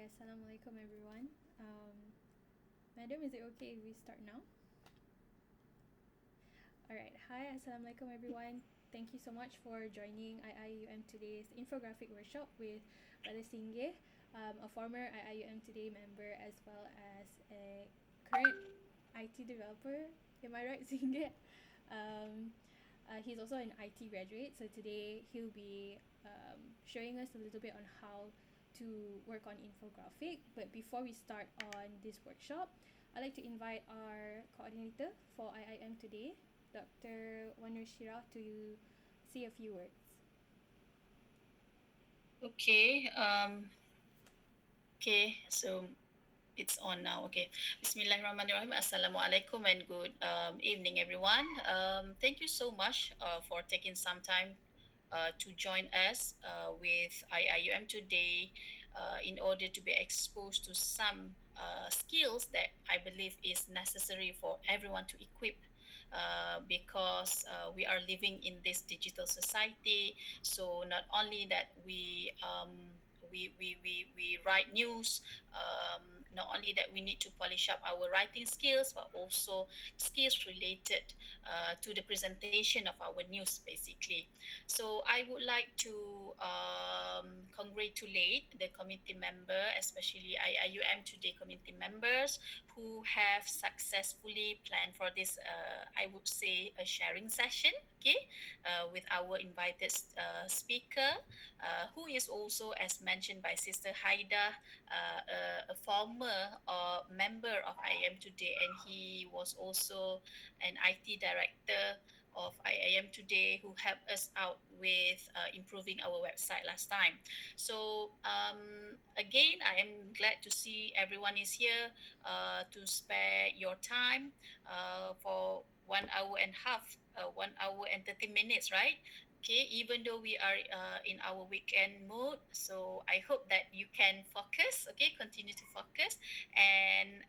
Assalamualaikum everyone. Madam, is it okay if we start now? Alright, hi, Assalamualaikum everyone. Thank you so much for joining IIUMToday's infographic workshop with Brother Singgih, a former IIUMToday member as well as a current IT developer. Am I right, Singgih? Um, he's also an IT graduate, so today he'll be showing us a little bit on how to work on infographic. But before we start on this workshop, I'd like to invite our coordinator for IIM today, Dr. Wanushira, to say a few words. Okay. So it's on now. Okay. Bismillahirrahmanirrahim. Assalamualaikum and good evening, everyone. Thank you so much for taking some time to join us with IIUM today in order to be exposed to some skills that I believe is necessary for everyone to equip because we are living in this digital society. So not only that we write news, not only that we need to polish up our writing skills, but also skills related to the presentation of our news, basically. So I would like to congratulate the committee member, especially IIUM Today committee members who have successfully planned for this, I would say, a sharing session, okay, with our invited speaker, who is also, as mentioned by Sister Haida, a former member of IIM Today, and he was also an IT director of IIM Today who helped us out with improving our website last time. So again, I am glad to see everyone is here to spare your time for 1 hour and a half, 1 hour and 30 minutes, right? Okay, even though we are in our weekend mode, so I hope that you can focus. Okay, continue to focus and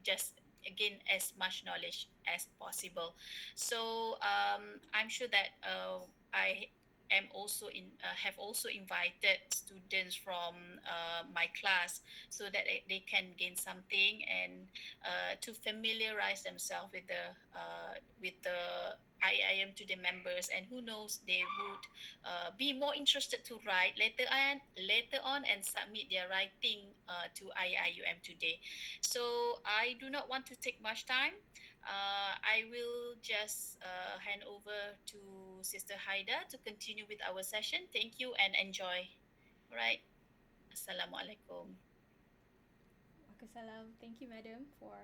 just gain as much knowledge as possible. So I'm sure that I am also have also invited students from my class so that they can gain something and to familiarize themselves with the IIM to the members, and who knows, they would be more interested to write later on and submit their writing to IIUM today. So I do not want to take much time. I will just hand over to Sister Haida to continue with our session. Thank you and enjoy. All right. Assalamualaikum. Waalaikumsalam. Thank you, madam, for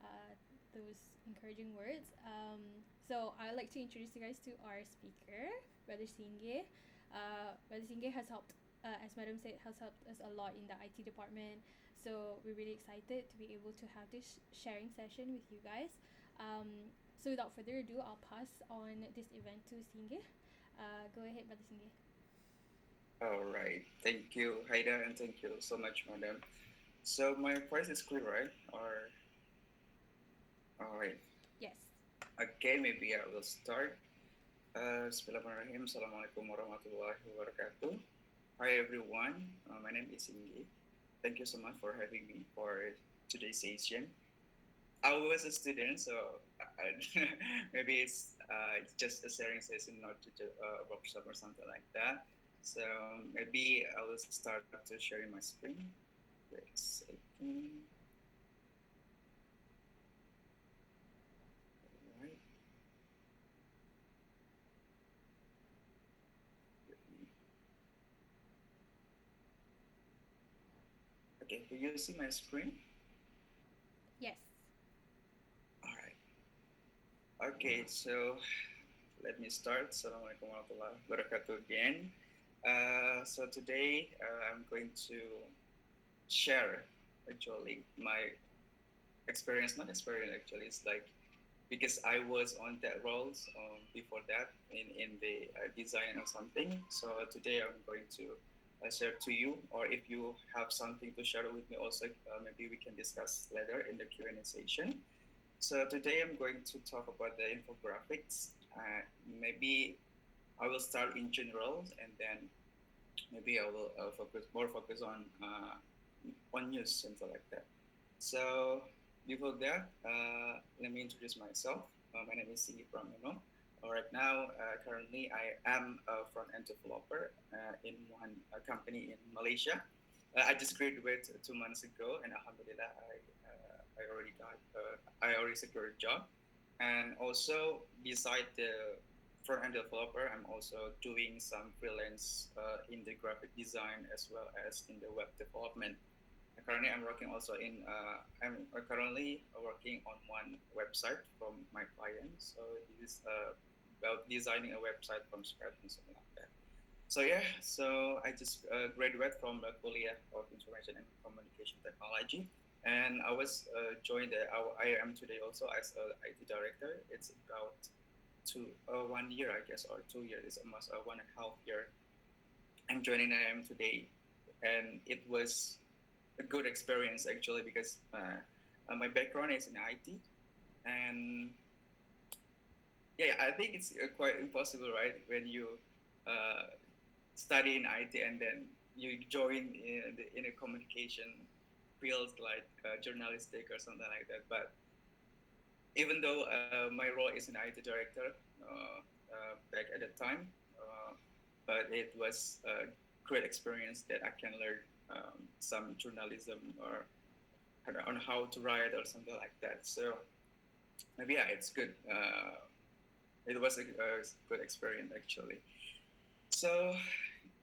uh, those encouraging words. So I'd like to introduce you guys to our speaker, Brother Singgih. Brother Singgih has helped, as madam said, has helped us a lot in the IT department. So we're really excited to be able to have this sharing session with you guys. So without further ado, I'll pass on this event to Singgih. Go ahead, Brother Singgih. All right. Thank you, Haida, and thank you so much, madam. So my voice is clear, right? Or all right. Yes. Okay, maybe I will start. Bismillahirrahmanirrahim. Assalamualaikum warahmatullahi wabarakatuh. Hi everyone. My name is Singgih. Thank you so much for having me for today's session. I was a student, so maybe it's just a sharing session, not a workshop or something like that. So maybe I will start to sharing my screen. Wait a second. All right. Okay, do you see my screen? Yes. All right. Okay, so let me start. Assalamualaikum warahmatullahi wabarakatuh again. So today I'm going to share actually my experience, not experience actually, it's like because I was on that roles before that in the design or something. So today I'm going to share to you, or if you have something to share with me also, maybe we can discuss later in the Q&A session. So today I'm going to talk about the infographics. Maybe I will start in general and then maybe I will focus on news, something like that. So before that, let me introduce myself. My name is Singgih Pramono. Right now, currently, I am a front-end developer in one company in Malaysia. I just graduated 2 months ago, and Alhamdulillah, I already secured a job. And also, beside the front-end developer, I'm also doing some freelance in the graphic design as well as in the web development. Currently, I'm currently working on one website from my client. So this is about designing a website from scratch and something like that. So yeah, so I just graduated from the Kuliah of Information and Communication Technology, and I was joined our IIUMToday also as a IT director. It's about 1 year, I guess, or 2 years. It's almost 1.5 year. I'm joining IIUMToday, and it was a good experience actually because my background is in IT, and yeah, I think it's quite impossible, right? When you study in IT and then you join in a communication field like journalistic or something like that. But even though my role is an IT director back at the time, but it was a great experience that I can learn some journalism or on how to write or something like that. So maybe yeah, it's good. It was a good experience actually. So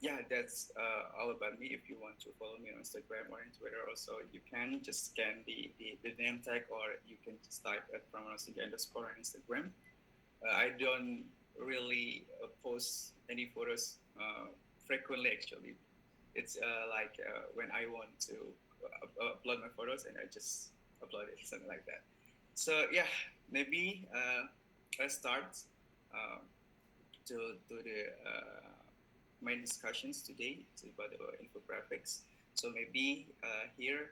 yeah, that's all about me. If you want to follow me on Instagram or on Twitter, also you can just scan the name tag, or you can just type at Pramono_Singgih underscore on Instagram. I don't really post any photos frequently actually. It's like when I want to upload my photos, and I just upload it, something like that. So yeah, maybe let's start to the main discussions today. It's about the infographics. So maybe here,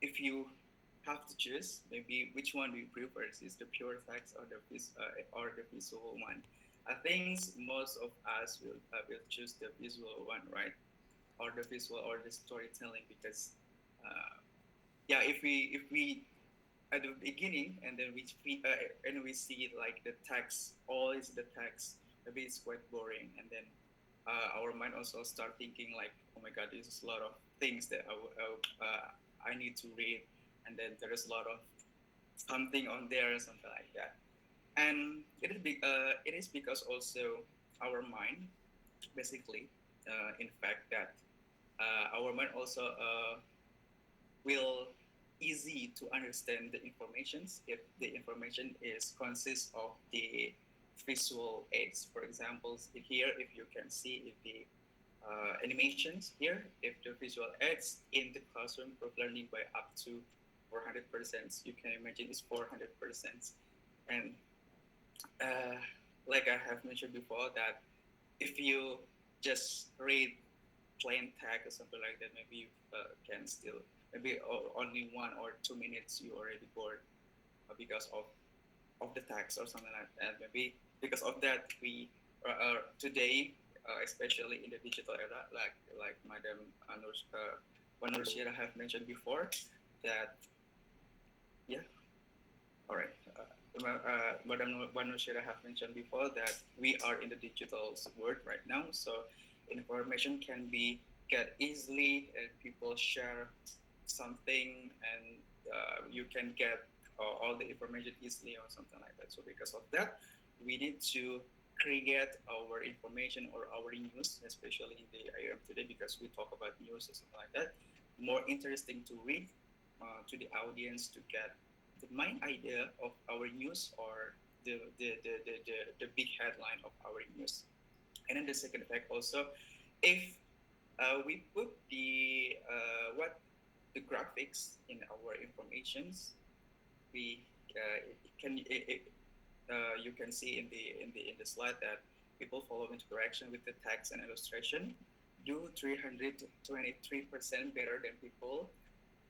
if you have to choose, maybe which one do you prefer? Is the pure text or the visual one? I think most of us will choose the visual one, right? Or the visual or the storytelling, because yeah, if we at the beginning and then we see like the text, all is the text, maybe it's quite boring, and then our mind also start thinking like, oh my god, there's a lot of things that I need to read, and then there is a lot of something on there, something like that. And it is because also our mind, basically, in fact, that our mind also will easy to understand the informations if the information is consists of the visual aids. For example, here, if you can see if the animations here, if the visual aids in the classroom for learning by up to 400%, you can imagine it's 400%. And like I have mentioned before, that if you just read plain text or something like that, maybe you can still, maybe only 1 or 2 minutes you already bored because of the text or something like that. Maybe because of that, we today, especially in the digital era, like Madam Wanursira have mentioned before, that yeah, all right. Madam Wanursira have mentioned before that we are in the digital world right now, so information can be get easily, and people share something, and you can get all the information easily or something like that. So because of that, we need to create our information or our news, especially in the IIUMToday, because we talk about news or something like that, more interesting to read to the audience, to get the main idea of our news, or the big headline of our news. And then the second fact also, if we put the graphics in our informations, we you can see in the slide that people following direction with the text and illustration do 323% better than people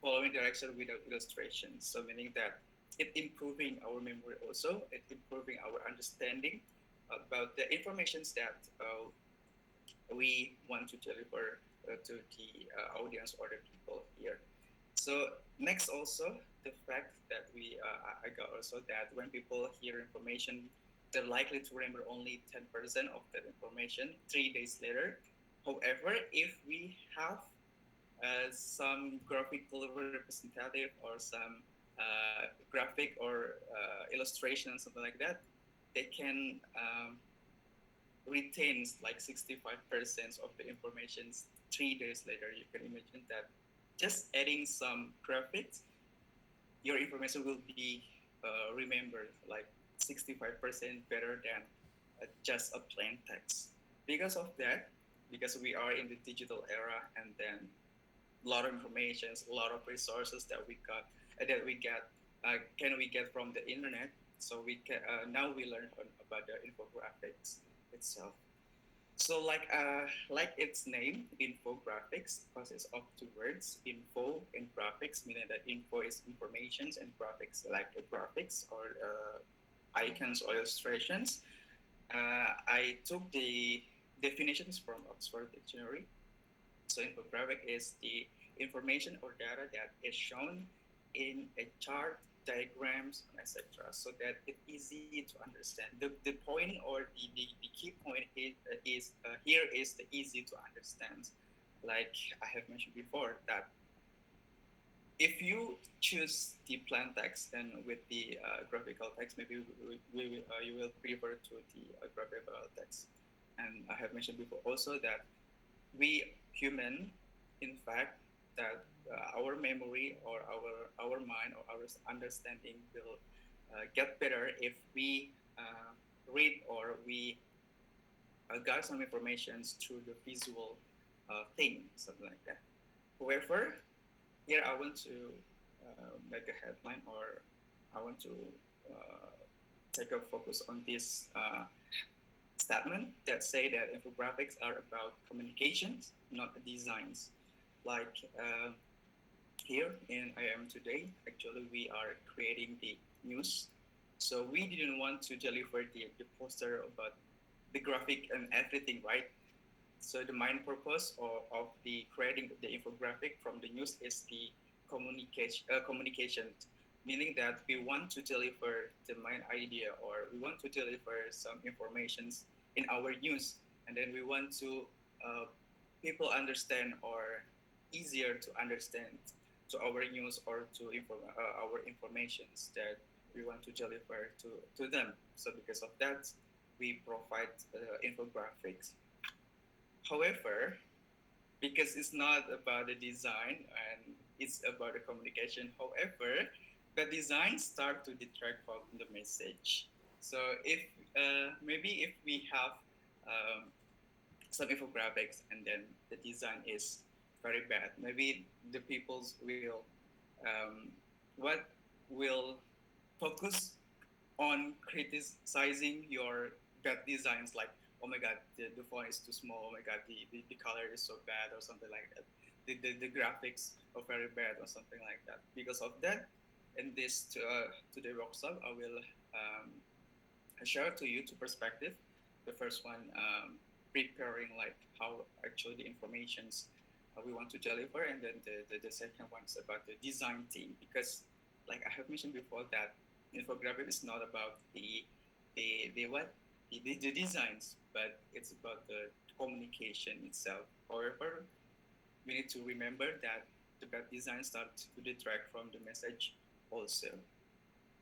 following direction without illustration. So meaning that it improving our memory also, it improving our understanding about the informations that we want to deliver to the audience or the people here. So next also the fact that I got also that when people hear information, they're likely to remember only 10% of that information 3 days later. However, if we have some graphical representative or some graphic or illustration, something like that, they can retain like 65% of the information 3 days later. You can imagine that just adding some graphics, your information will be remembered like 65% better than just a plain text. Because of that, because we are in the digital era, and then a lot of information, a lot of resources that we got, can we get from the internet. So we can now we learn about the infographics itself. So like its name, infographics consists of two words, info and graphics, meaning that info is informations and graphics like graphics or icons or illustrations. I took the definitions from Oxford Dictionary. So infographic is the information or data that is shown in a chart, diagrams, etc., so that it's easy to understand. The point or the key point is here is the easy to understand. Like I have mentioned before, that if you choose the plain text, then with the graphical text, maybe you will prefer to the graphical text. And I have mentioned before also that we human, in fact, that our memory or our mind or our understanding will get better if we read or we got some information through the visual thing, something like that. However, here I want to make a headline, or I want to take a focus on this statement that say that infographics are about communications, not designs. Like here in IIUMToday, actually we are creating the news. So we didn't want to deliver the poster about the graphic and everything, right? So the main purpose of the creating the infographic from the news is the communication, meaning that we want to deliver the main idea, or we want to deliver some informations in our news, and then we want to people understand, or easier to understand to our news or to our informations that we want to deliver to them. So because of that, we provide infographics. However, because it's not about the design and it's about the communication, however, the design start to detract from the message. So if maybe if we have some infographics and then the design is very bad, maybe the peoples will what will focus on criticizing your bad designs, like, oh my god, the font is too small, oh my god, the color is so bad, or something like that. The graphics are very bad, or something like that. Because of that, in this today workshop, I will share to you two perspectives. The first one, preparing like how actually the informations we want to deliver, and then the second one is about the design team. Because like I have mentioned before, that infographic is not about the designs, but it's about the communication itself. However, we need to remember that the bad design starts to detract from the message also.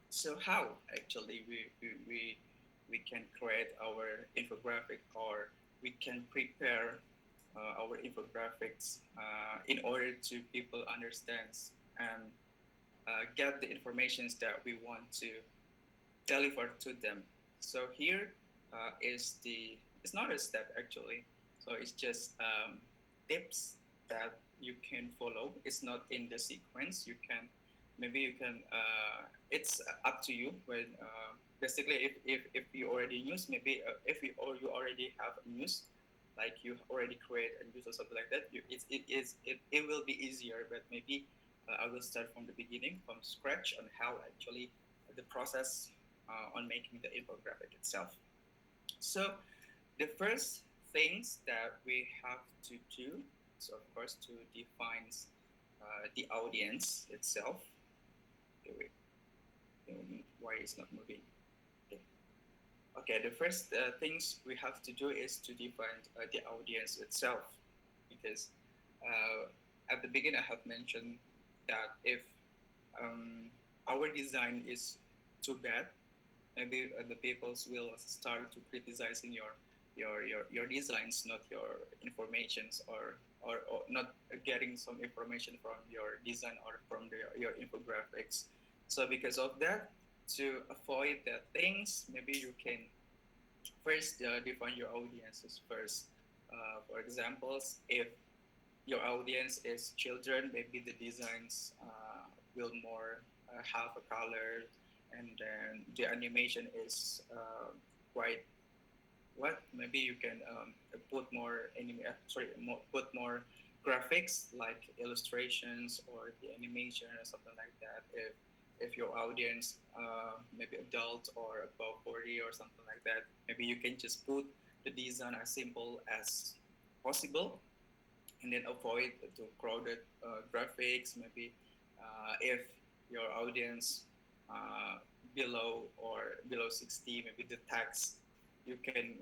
So how actually we can create our infographic, or we can prepare our infographics in order to people understand and get the informations that we want to deliver to them. So here it's not a step actually. So it's just tips that you can follow. It's not in the sequence. You can it's up to you when basically if you already use, maybe if you already have a news, like you already create a news or something like that, it will be easier. But maybe I will start from the beginning, from scratch, on how actually the process on making the infographic itself. So the first things that we have to do. So of course to define the audience itself. Okay, wait. Why it's not moving? Okay, the first things we have to do is to define the audience itself, because at the beginning I have mentioned that if our design is too bad, maybe the peoples will start to criticizing your designs, not your informations, or not getting some information from your design or from your infographics. So because of that, to avoid that things, maybe you can first define your audiences first. For examples, if your audience is children, maybe the designs will more have a color, and then the animation is quite what. Maybe you can put more put more graphics like illustrations or the animation or something like that. If your audience maybe adult or above 40 or something like that, maybe you can just put the design as simple as possible, and then avoid the crowded graphics. Maybe if your audience below 60, maybe the text you can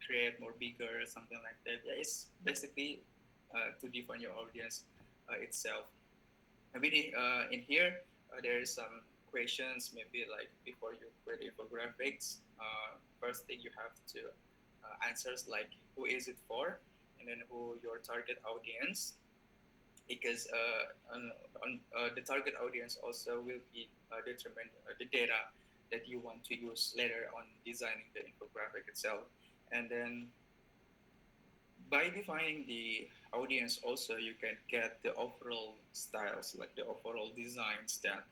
create more bigger, something like that. Yeah, it's basically to define your audience itself. Maybe in here there is some questions, maybe like before you create infographics. First thing you have to answers like who is it for, and then who your target audience, because the target audience also will be determine the data that you want to use later on designing the infographic itself. And then by defining the audience also, you can get the overall styles, like the overall designs that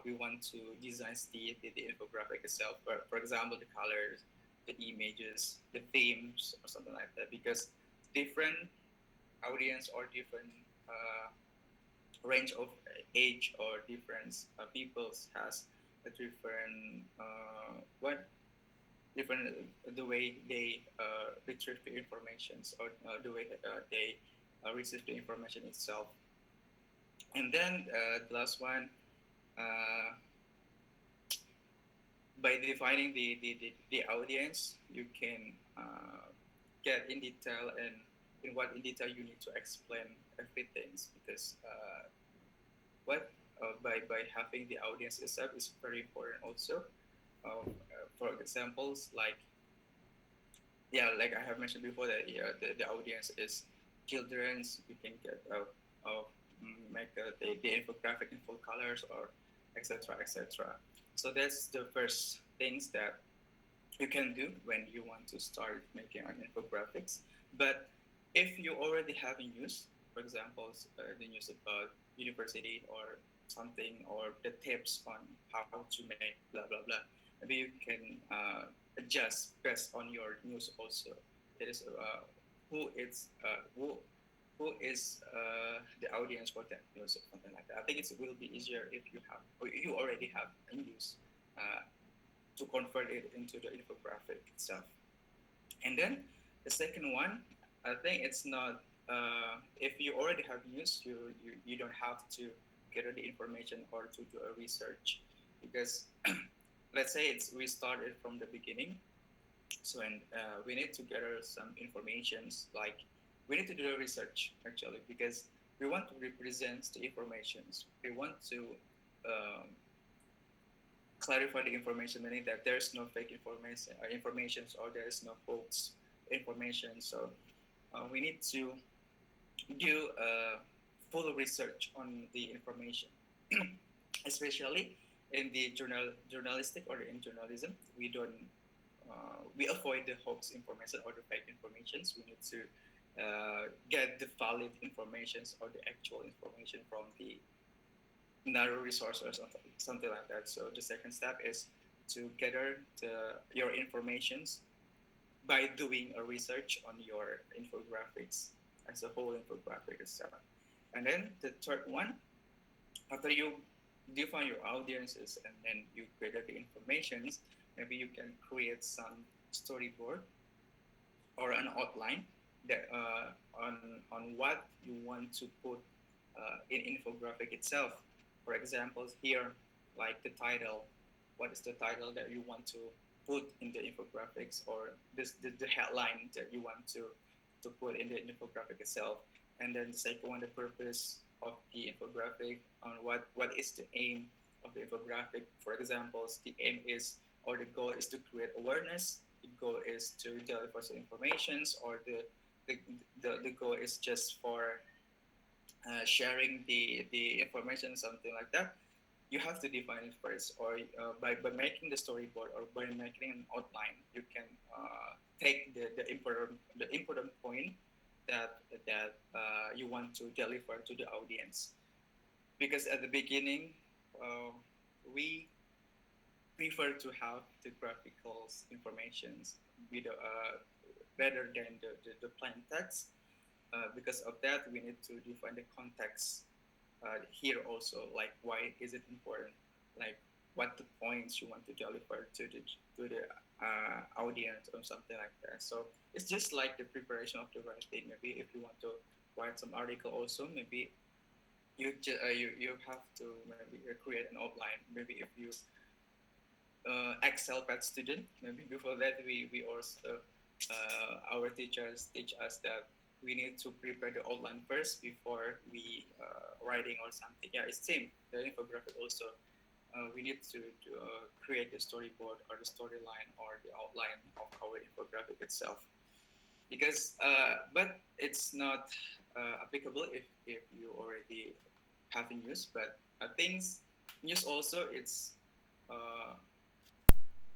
we want to design the infographic itself. For example, the colors, the images, the themes, or something like that, because different audience or different range of age or different peoples has a different different the way they retrieve the informations, or the way that they receive the information itself. And then the last one, uh, by defining the audience, you can get in detail, and in what in detail you need to explain everything, because by having the audience itself is very important also. For examples, like like I have mentioned before, that the audience is children's. You can get make the infographic in full colors, or etc. etc. So that's the first things that you can do when you want to start making an infographics. But if you already have a news, for example, the news about university or something, or the tips on how to make blah blah blah, maybe you can adjust based on your news also. That is who is the audience for that news, or something like that. I think it will be easier if you have, or you already have a news to convert it into the infographic itself. And then the second one, I think it's not, if you already have news, you don't have to gather the information or to do a research, because let's say we started from the beginning. So, and we need to gather some informations, like we need to do a research actually, because we want to represent the informations. We want to clarify the information, meaning that there's no fake informations, or there is no false information. So we need to do full research on the information, especially in the journalistic or in journalism. We avoid the hoax information or the fake informations. We need to get the valid informations or the actual information from the narrow resource or something like that. So the second step is to gather your informations by doing a research on your infographics as a whole infographic itself. And then the third one, after you define your audiences and then you gather the informations, maybe you can create some storyboard or an outline that on what you want to put in infographic itself. For example, here, like the title, what is the title that you want to put in the infographics, or the headline that you want to put in the infographic itself. And then the second one, the purpose of the infographic, on what is the aim of the infographic. For example, the aim is, or the goal is to create awareness, the goal is to deliver some informations, or the goal is just for sharing the information, something like that. You have to define it first, or by making the storyboard or by making an outline, you can take the important point that you want to deliver to the audience. Because at the beginning, we prefer to have the graphical informations with better than the plain text. Because of that, we need to define the context here also, like why is it important, like what the points you want to deliver to the audience or something like that. So it's just like the preparation of the writing. Maybe if you want to write some article also, maybe you have to maybe create an outline. Maybe if you Excel pad student, maybe before that we also our teachers teach us that we need to prepare the outline first before we writing or something. Yeah, it's same. The infographic also. We need to create the storyboard or the storyline or the outline of our infographic itself. Because, but it's not applicable if you already have in use. But things news also, it's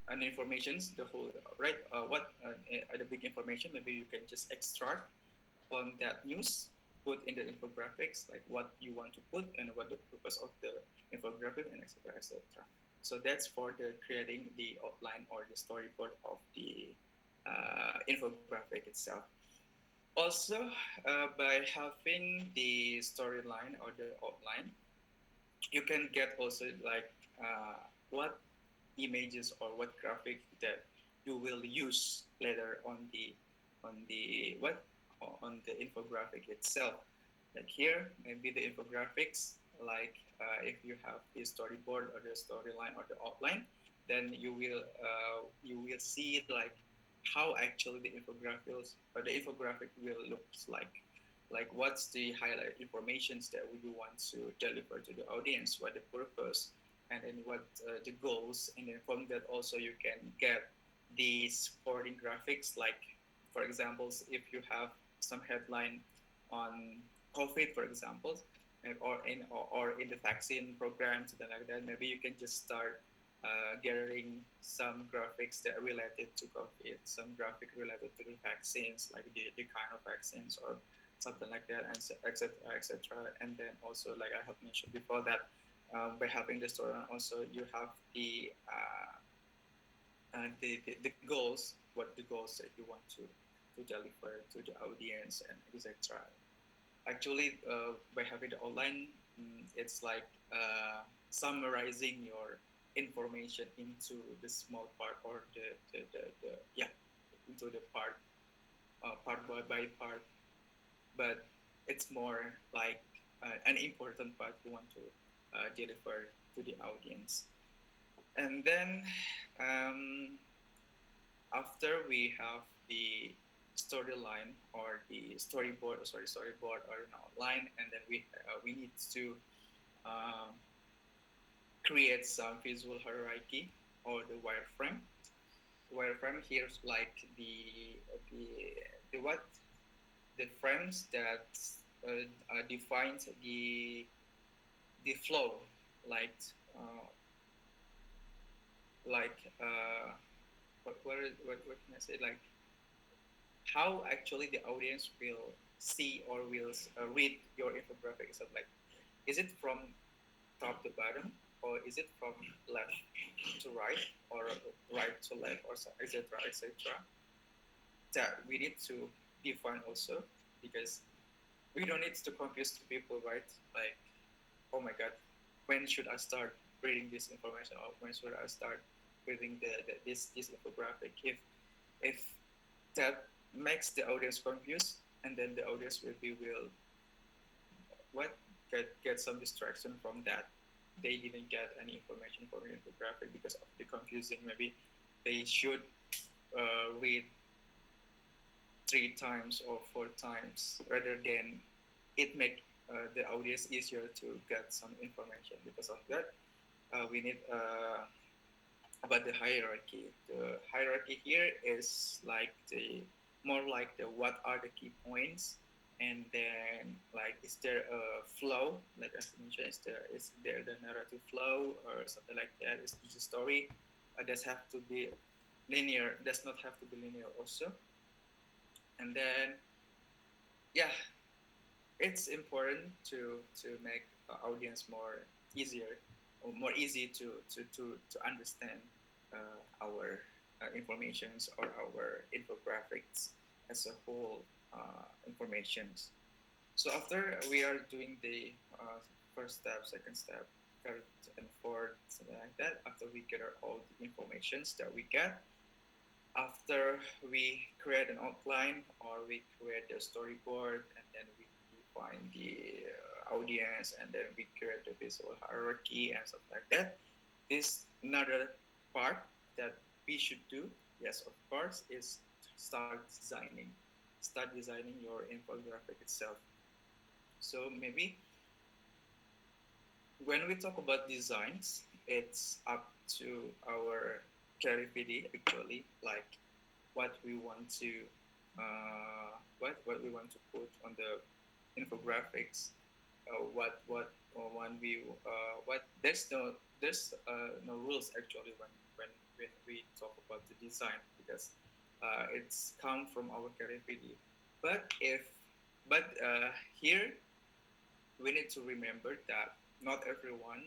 an informations, the whole, right? What the big information, maybe you can just extract on that news, put in the infographics, like what you want to put and what the purpose of the infographic, and etc. etc. So that's for the creating the outline or the storyboard of the infographic itself. Also, by having the storyline or the outline, you can get also like what images or what graphic that you will use later on the what on the infographic itself. Like here, maybe the infographics, like if you have the storyboard or the storyline or the outline, then you will see like how actually the infographics or the infographic will looks like what's the highlight informations that we want to deliver to the audience, what the purpose, and then what the goals, and then from that also you can get the supporting graphics, like for example, if you have some headline on COVID, for example, or in the vaccine program, something like that, maybe you can just start gathering some graphics that are related to COVID, some graphic related to the vaccines, like the kind of vaccines or something like that, and etc. etc. And then also, like I have mentioned before, that by having the story, also you have the goals, what the goals that you want to deliver to the audience, and etc. Actually, by having the outline, it's like summarizing your information into the small part, or the yeah, into the part by part. But it's more like an important part you want to deliver to the audience. And then after we have the storyline or the storyboard or an outline, and then we need to uh, create some visual hierarchy or the wireframe. Wireframe here is like the what the frames that defines the flow, like uh, like what can I say, like how actually the audience will see or will read your infographic. So like, is it from top to bottom, or is it from left to right, or right to left, or etc. etc. That we need to define also, because we don't need to confuse the people, right? Like, oh my god, when should I start reading this information, or when should I start reading this infographic? If that makes the audience confused, and then the audience will what get some distraction from that. They didn't get any information from the infographic because of the confusing. Maybe they should read 3 times or 4 times rather than it make the audience easier to get some information. Because of that, we need about the hierarchy. The hierarchy here is like the more like the what are the key points, and then like is there a flow? Like as I mentioned, is there the narrative flow or something like that? Is the story does have to be linear? Does not have to be linear also. And then yeah, it's important to make audience more easier or more easy to understand our informations or our infographics as a whole informations. So after we are doing the first step, second step, third and fourth, something like that, after we gather all the informations that we get, after we create an outline or we create a storyboard, and then we define the audience, and then we create the visual hierarchy and stuff like that. This another part that we should do, yes, of course, is start designing. Start designing your infographic itself. So maybe when we talk about designs, it's up to our creativity actually, like what we want to what we want to put on the infographics, what one we what there's no rules actually when we talk about the design, because it's come from our creativity. But here we need to remember that not everyone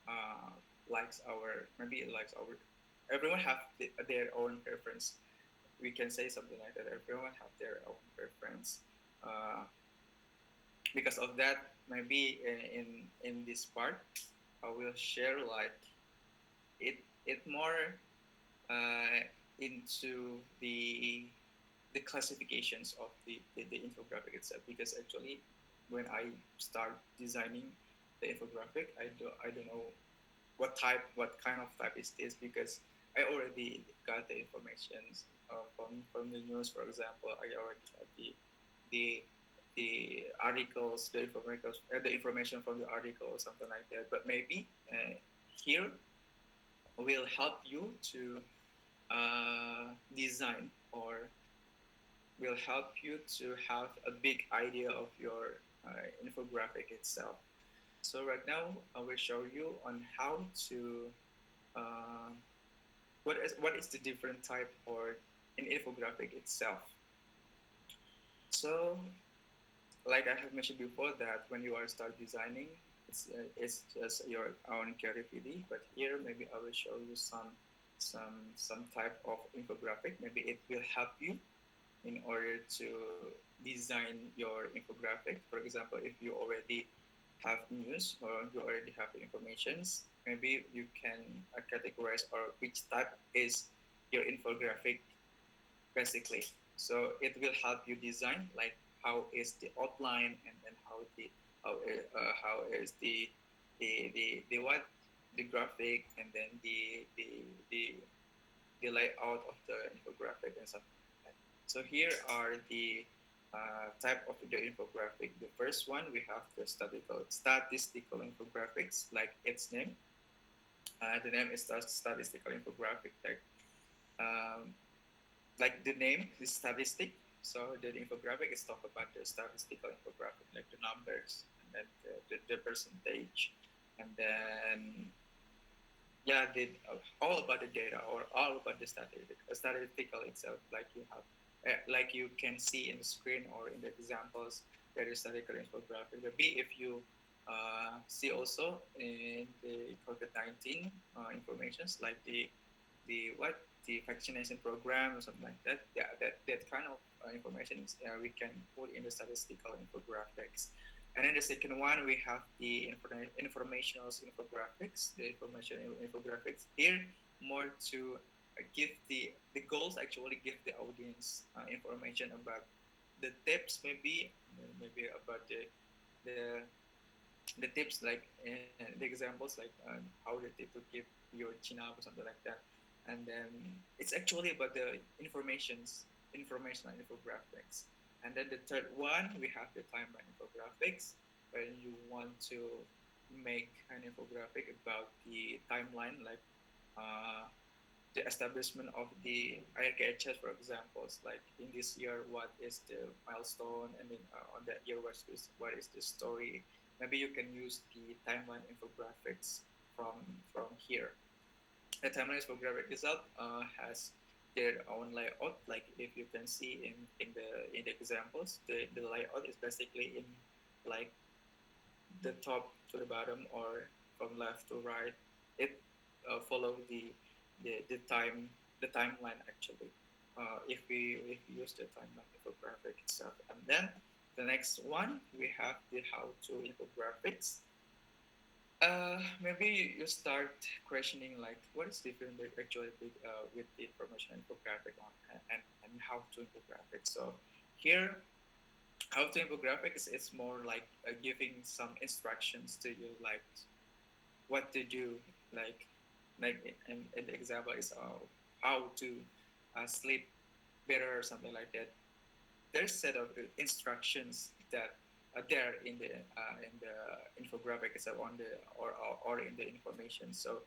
uh, likes our maybe likes our everyone have their own preference. We can say something like that. Everyone have their own preference. Uh, because of that, maybe in this part, I will share like it more into the classifications of the infographic itself. Because actually, when I start designing the infographic, I don't know what kind of type is this, because I already got the information from the news, for example. I already have the the articles, the information from the article or something like that. But maybe here will help you to design, or will help you to have a big idea of your infographic itself. So right now I will show you on how to uh, what is the different type or an infographic itself. So like I have mentioned before, that when you are start designing, it's just your own creativity. But here maybe I will show you some type of infographic. Maybe it will help you in order to design your infographic. For example, if you already have news or you already have informations, maybe you can categorize or which type is your infographic basically. So it will help you design like how is the outline, and then how is the what the graphic, and then the layout of the infographic and stuff like that. So here are the type of the infographic. The first one we have the statistical infographics, like its name. The name is statistical infographic. Like the name is statistic. So the infographic is talk about the statistical infographic, like the numbers, and then the percentage, and then yeah, all about the data, or all about the statistical itself, like you have, like you can see in the screen or in the examples. There is statistical infographic. Maybe if you see also in the COVID-19 informations, like the vaccination program or something like that. Yeah, that kind of information we can put in the statistical infographics. And then the second one, we have the informational infographics. The informational infographics here more to give the goals actually give the audience information about the tips, maybe about the the tips like the examples like how the tip to keep your chin up or something like that. And then it's actually about the informational infographics. And then the third one, we have the timeline infographics, where you want to make an infographic about the timeline, like uh, the establishment of the IIUMToday, for example, like in this year, what is the milestone, and then on that year, what is the story. Maybe you can use the timeline infographics from here. The timeline infographic itself has their own layout. Like if you can see in the examples, the layout is basically in like the top to the bottom or from left to right. It follow the timeline actually. If we use the timeline infographic itself, and then the next one we have the how to infographics. Maybe you start questioning like what is different actually with the information infographic on and how to infographic. So here, how to infographics is more like giving some instructions to you, like what to do, like and the example is how to sleep better or something like that. There's set of instructions that are there in the infographic itself on the or in the information. So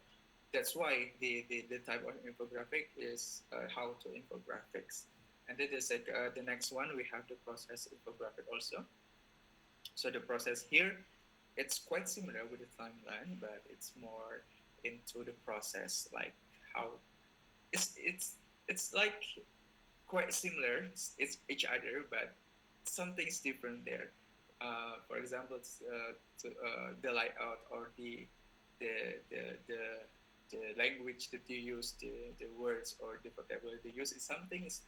that's why the type of infographic is how to infographics. And then there's like the next one we have the process infographic also. So the process here, it's quite similar with the timeline, but it's more into the process, like how it's like quite similar. It's each other, but something's different there. For example, it's, the layout or the, the the the language that you use, the words or the vocabulary you use is something is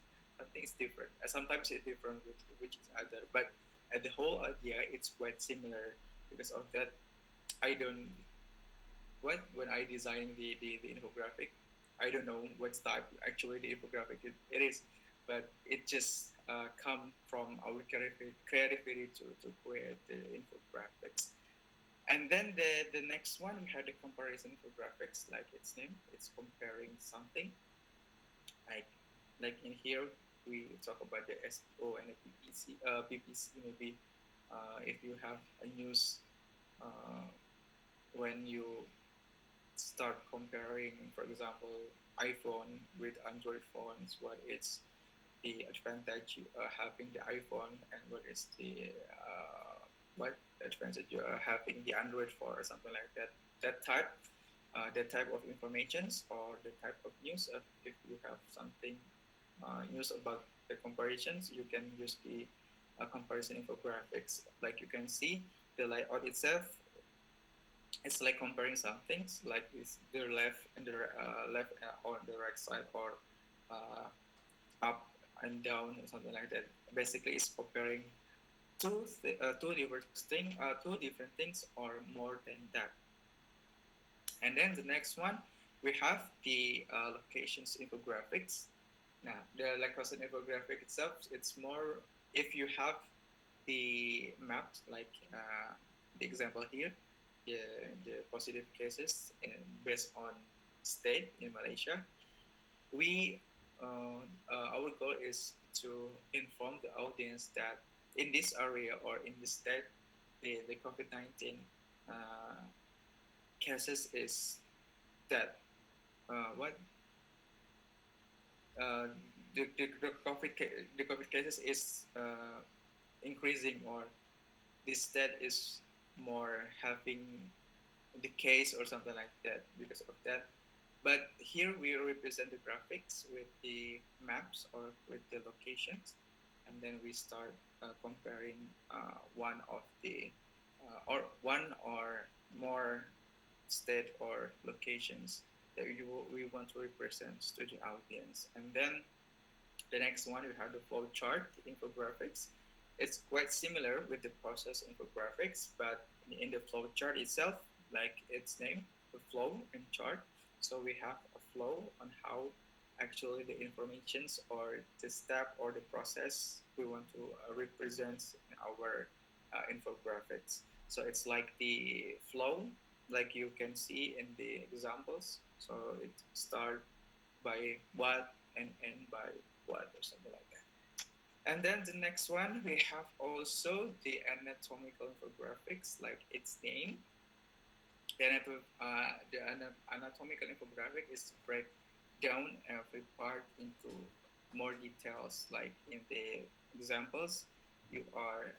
different. Sometimes it's different with each other, but at the whole idea it's quite similar. Because of that, I don't when I design the infographic, I don't know what type actually the infographic it is, but it just come from our creativity to create the infographics. And then the next one we had the comparison infographics, like its name, it's comparing something. Like in here we talk about the SEO and the PPC maybe. If you have a news, uh, when you start comparing, for example, iPhone with Android phones, what is the advantage having the iPhone, and what is the what advantage you are having the Android for, or something like that. That type of informations or the type of news. If you have something news about the comparisons, you can use the comparison infographics. Like you can see the layout itself. It's like comparing some things, like it's the left and the left on the right side, or up and down, or something like that. Basically, it's comparing two different things or more than that. And then the next one, we have the locations infographics. Now, the location infographic itself, it's more if you have the maps, like the example here, the positive cases based on state in Malaysia. We our goal is to inform the audience that in this area or in this state, the COVID-19 cases is that what the COVID cases is increasing, or this state is more having the case or something like that because of that. But here we represent the graphics with the maps or with the locations, and then we start comparing one of the or one or more state or locations that we want to represent to the audience. And then the next one, we have the flow chart infographics. It's quite similar with the process infographics, but in the flow chart itself, like its name, the flow and chart. So we have a flow on how actually the informations or the step or the process we want to represent in our infographics. So it's like the flow, like you can see in the examples. So it start by what and end by what or something like that. And then the next one, we have also the anatomical infographics, like its name. The anatomical infographic is to break down every part into more details. Like in the examples, you are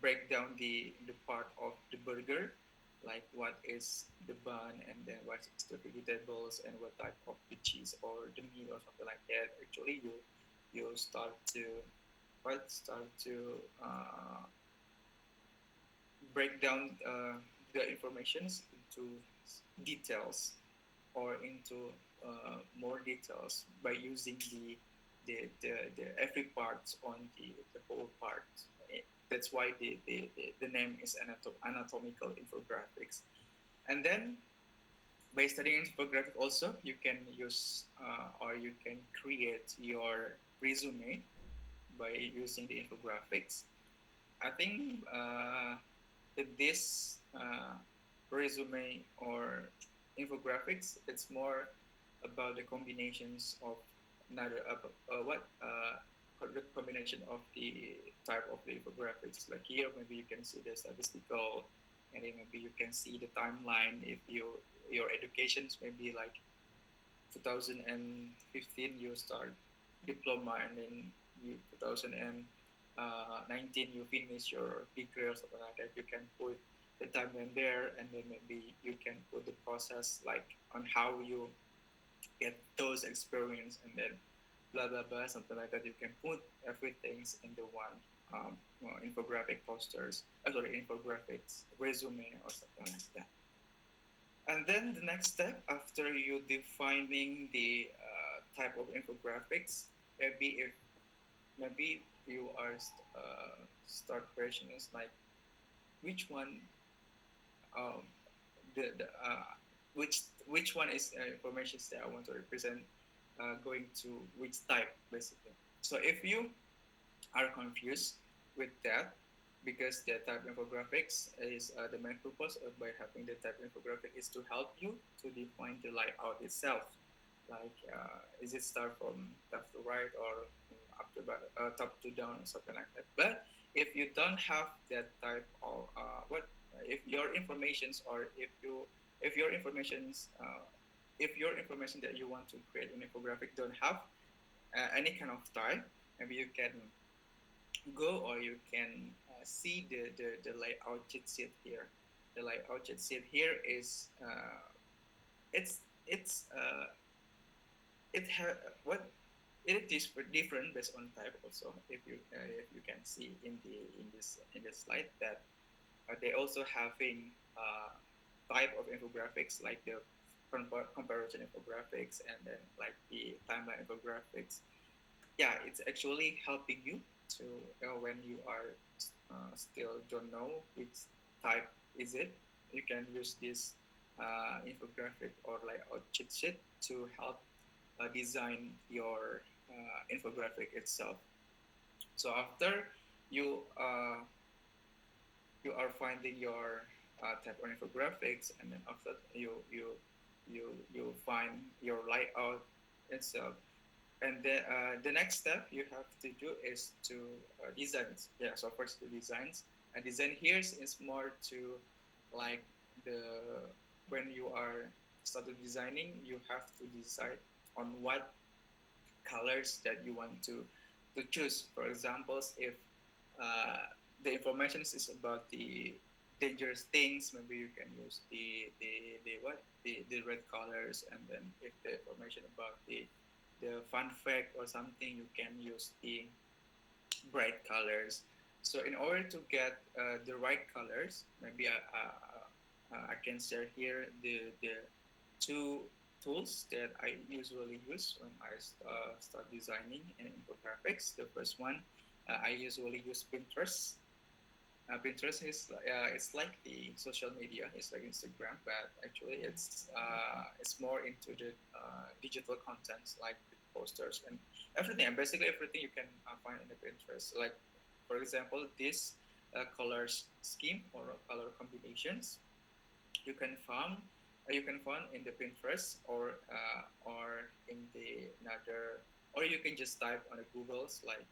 break down the part of the burger, like what is the bun and then what is the vegetables and what type of the cheese or the meat or something like that. Actually, you start to break down the informations into details or into more details by using the every part on the whole part. That's why the name is anatomical infographics. And then by studying infographic also, you can use or you can create your resume by using the infographics. I think this resume or infographics, it's more about the combinations of another the combination of the type of the infographics. Like here, maybe you can see the statistical, and then maybe you can see the timeline. If your educations maybe like 2015 you start diploma, and then 2019 you finish your degree or something like that, you can put the timeline there, and then maybe you can put the process like on how you get those experience, and then blah blah blah, something like that. You can put everything into one infographic posters, infographics resume or something like that. And then the next step after you defining the type of infographics, maybe you are start questions like which one the which one is information that I want to represent, going to which type basically. So if you are confused with that, because the type infographics is the main purpose of by having the type infographic is to help you to define the layout itself. Like is it start from left to right or up to top to down or something like that. But if you don't have that type of if your informations or if your informations if your information that you want to create an infographic don't have any kind of type, maybe you can go or you can see the layout cheat sheet here. The layout cheat sheet here is it's it ha- what it is different based on type also. If you can see in this slide that they also having type of infographics like the comparison infographics and then like the timeline infographics. Yeah, it's actually helping you to when you are still don't know which type is it. You can use this infographic or layout cheat sheet to help design your infographic itself. So after you you are finding your type of infographics, and then after you find your layout itself, and then the next step you have to do is to design. Yeah, so first the designs, and design here is more to like the when you are started designing, you have to decide on what colors that you want to choose. For example, if the information is about the dangerous things, maybe you can use the red colors, and then if the information about the fun fact or something, you can use the bright colors. So in order to get the right colors, maybe I can share here the two tools that I usually use when I start designing in infographics. The first one, I usually use Pinterest. Pinterest is it's like the social media. It's like Instagram, but actually it's more into the digital contents like the posters and everything. And basically everything you can find in the Pinterest. Like for example, this color scheme or color combinations you can find in the Pinterest or in the another, or you can just type on the Google's like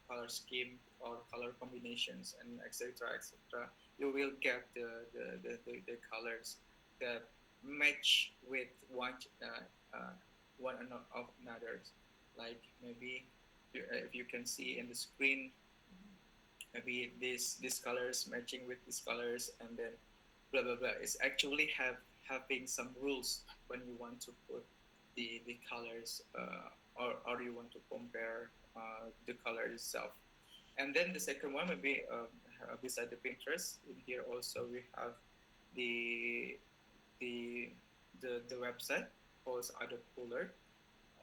color scheme or color combinations and etc etc. You will get the colors that match with one of another. Like maybe if you can see in the screen, maybe these colors matching with these colors, and then blah blah blah. It's actually having some rules when you want to put the colors or you want to compare the color itself. And then the second one maybe beside the Pinterest, in here also we have the the the website called Adobe Color.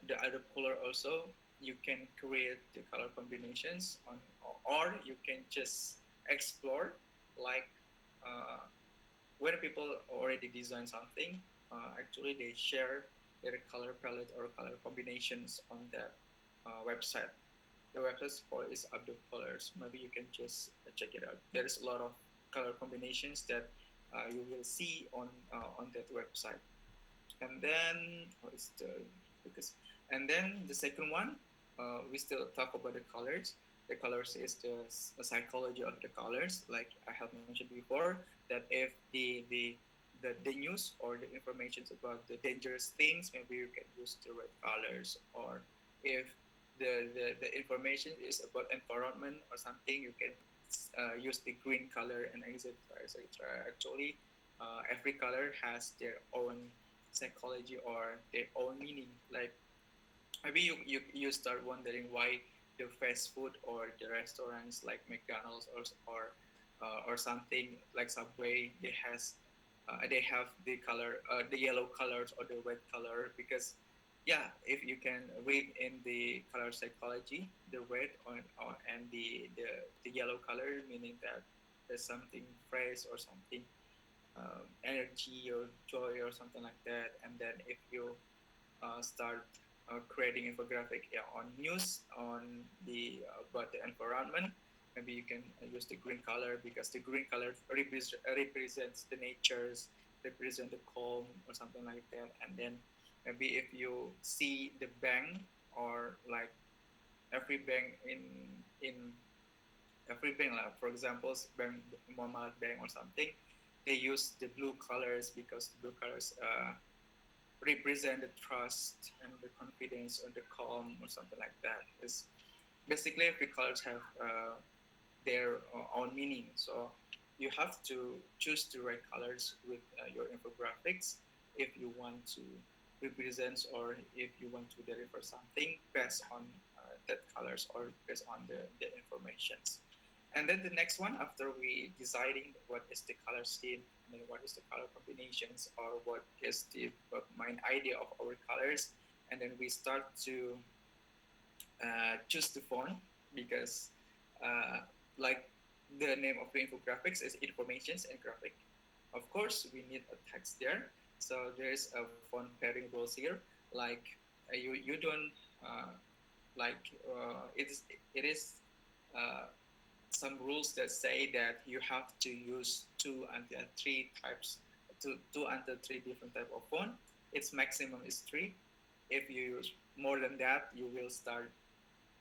The Adobe Color also you can create the color combinations on, or you can just explore like uh, when people already design something, actually they share their color palette or color combinations on that website. The website called is Adobe Colors. Maybe you can just check it out. There is a lot of color combinations that you will see on that website. And then what is the because and then the second one, we still talk about the colors. The colors is the psychology of the colors. Like I have mentioned before, that if the news or the information about the dangerous things, maybe you can use the red colors. Or if the information is about environment or something, you can use the green color and etc. etc. Actually, every color has their own psychology or their own meaning. Like maybe you start wondering why the fast food or the restaurants like McDonald's or something like Subway they have the color the yellow colors or the red color, because yeah, if you can read in the color psychology, the red and the yellow color, meaning that there's something fresh or something energy or joy or something like that. And then if you start creating infographic on news on the about the environment, maybe you can use the green color, because the green color represents the natures, represent the calm or something like that. And then maybe if you see the bank, or like every bank in every bank, like for example bank Muhammad Bank or something, they use the blue colors because the blue colors represent the trust and the confidence or the calm or something like that. It's basically every colors have their own meaning. So you have to choose the right colors with your infographics if you want to represent, or if you want to deliver something based on that colors or based on the informations. And then the next one, after we deciding what is the color scheme and then what is the color combinations or what is the main idea of our colors, and then we start to choose the font, because like the name of the infographics is informations and graphic. Of course, we need a text there. So there's a font pairing rules here. Like you don't it is some rules that say that you have to use two until three different type of font. Its maximum is three. If you use more than that, you will start,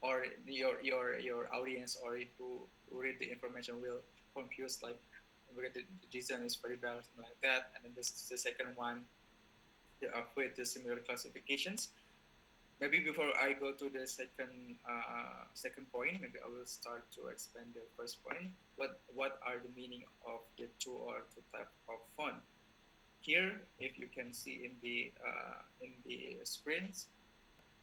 or your audience or who read the information will confuse, like the design is very bad, something like that. And then this is the second one, with the similar classifications. Maybe before I go to the second point, maybe I will start to explain the first point. What are the meaning of the two type of font? Here, if you can see in the screens,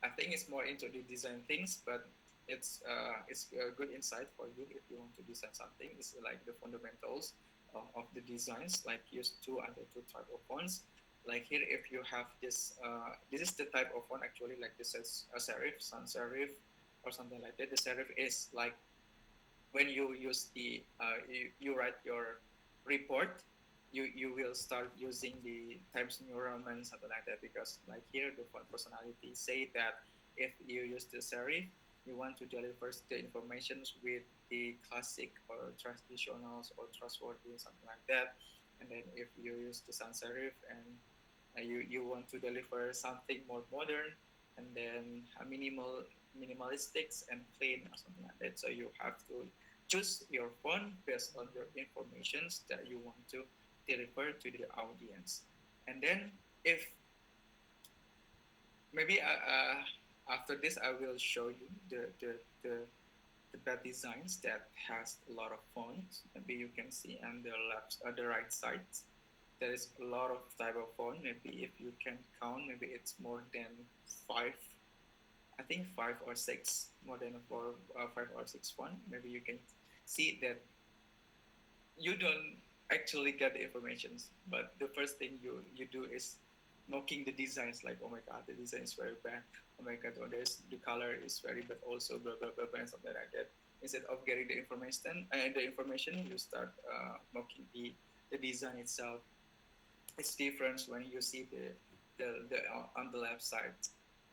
I think it's more into the design things, but it's a good insight for you if you want to design something. It's like the fundamentals of the designs, like use two type of fonts. Like here, if you have this is the type of font actually, like this is a serif, sans serif, or something like that. The serif is like when you use you write your report, you will start using the Times New Roman, something like that, because like here the font personality say that if you use the serif, you want to deliver the information with the classic or traditional or trustworthy, something like that. And then if you use the sans serif and you want to deliver something more modern, and then minimalistic and clean or something like that. So you have to choose your font based on your informations that you want to deliver to the audience. And then if maybe after this I will show you the bad designs that has a lot of fonts. Maybe you can see on the left or the right side there is a lot of type of font. Maybe if you can count, maybe it's more than five. I think five or six, more than five or six font. Maybe you can see that you don't actually get the information, but the first thing you do is mocking the designs, like, oh my god, the design is very bad, oh my god, oh, the color is very bad also, blah blah blah, and something like that. Instead of getting the information, you start mocking the design itself. It's different when you see the on the left side.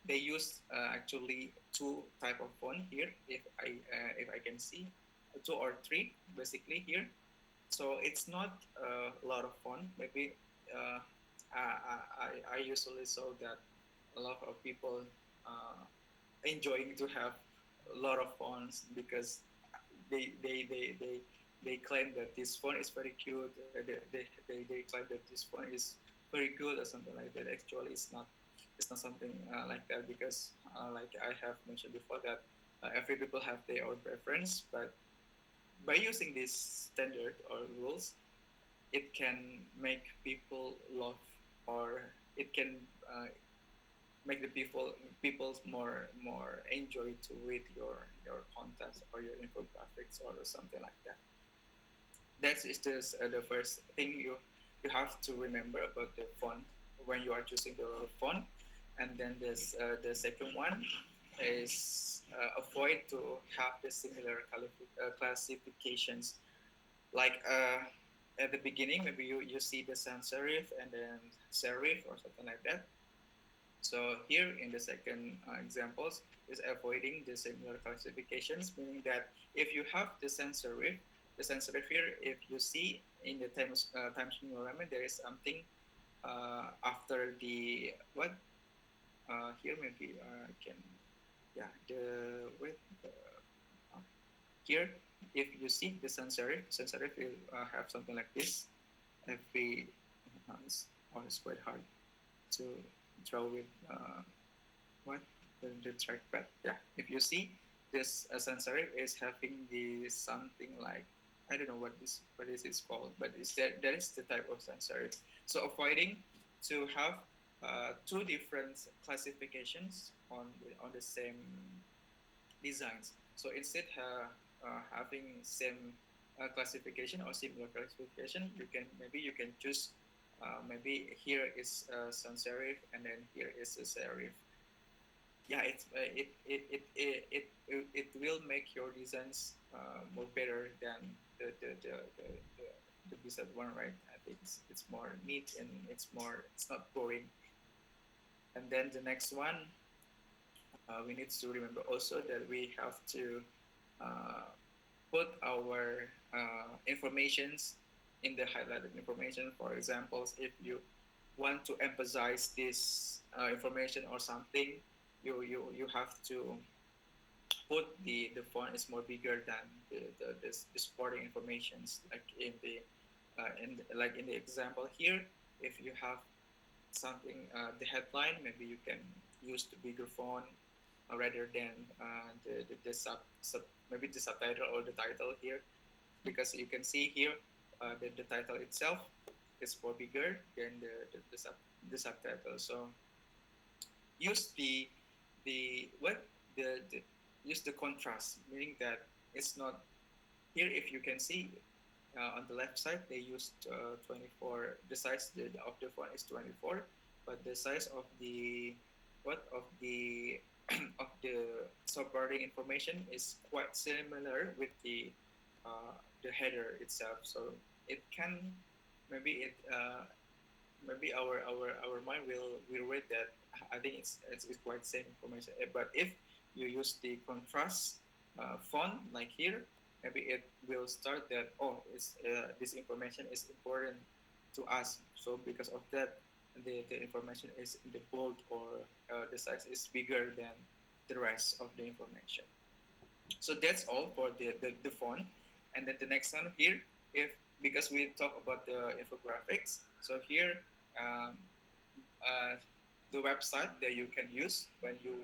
They use actually two type of font here. If I can see, two or three basically here. So it's not a lot of fun. Maybe I usually saw that a lot of people enjoying to have a lot of fonts because they claim that this font is very cute. They claim that this font is very good or something like that. Actually, it's not something like that, because like I have mentioned before that every people have their own preference, but by using this standard or rules, it can make people love, or it can make the people more enjoy to read your content or your infographics or something like that. That is just the first thing you have to remember about the font when you are choosing the font. And then there's the second one is avoid to have the similar classifications. Like at the beginning, maybe you see the sans serif and then serif or something like that. So here in the second examples is avoiding the similar classifications, meaning that if you have the sans serif here, if you see in the Times New Roman, there is something after the what? Here maybe I can, yeah, here if you see the sans serif will have something like this. Every it's quite hard to draw with what the trackpad. Yeah, if you see this sans serif is having the something like, I don't know what this is called, but that is the type of sans serif. So avoiding to have two different classifications on the same designs. So instead having same classification or similar classification, you can choose maybe here is sans serif and then here is a serif. Yeah, it will make your designs more better than the beside one, right? I think it's more neat and it's not boring. And then the next one, we need to remember also that we have to put our informations in the highlighted information. For example, if you want to emphasize this information or something, you have to put the font is more bigger than the supporting informations, like in the example here. If you have something the headline, maybe you can use the bigger font rather than the maybe the subtitle or the title here, because you can see here the title itself is more bigger than the subtitle. So use the use the contrast, meaning that it's not here. If you can see on the left side, they used 24. The size of the font is 24, but the size of the of the supporting information is quite similar with the the header itself. So it can maybe it maybe our mind will read that. I think it's quite same information. But if you use the contrast font like here, maybe it will start that, oh, it's this information is important to us. So because of that, the information is in the bold, or the size is bigger than the rest of the information. So that's all for the font. And then the next one here, if because we talk about the infographics, so here um, uh, the website that you can use when you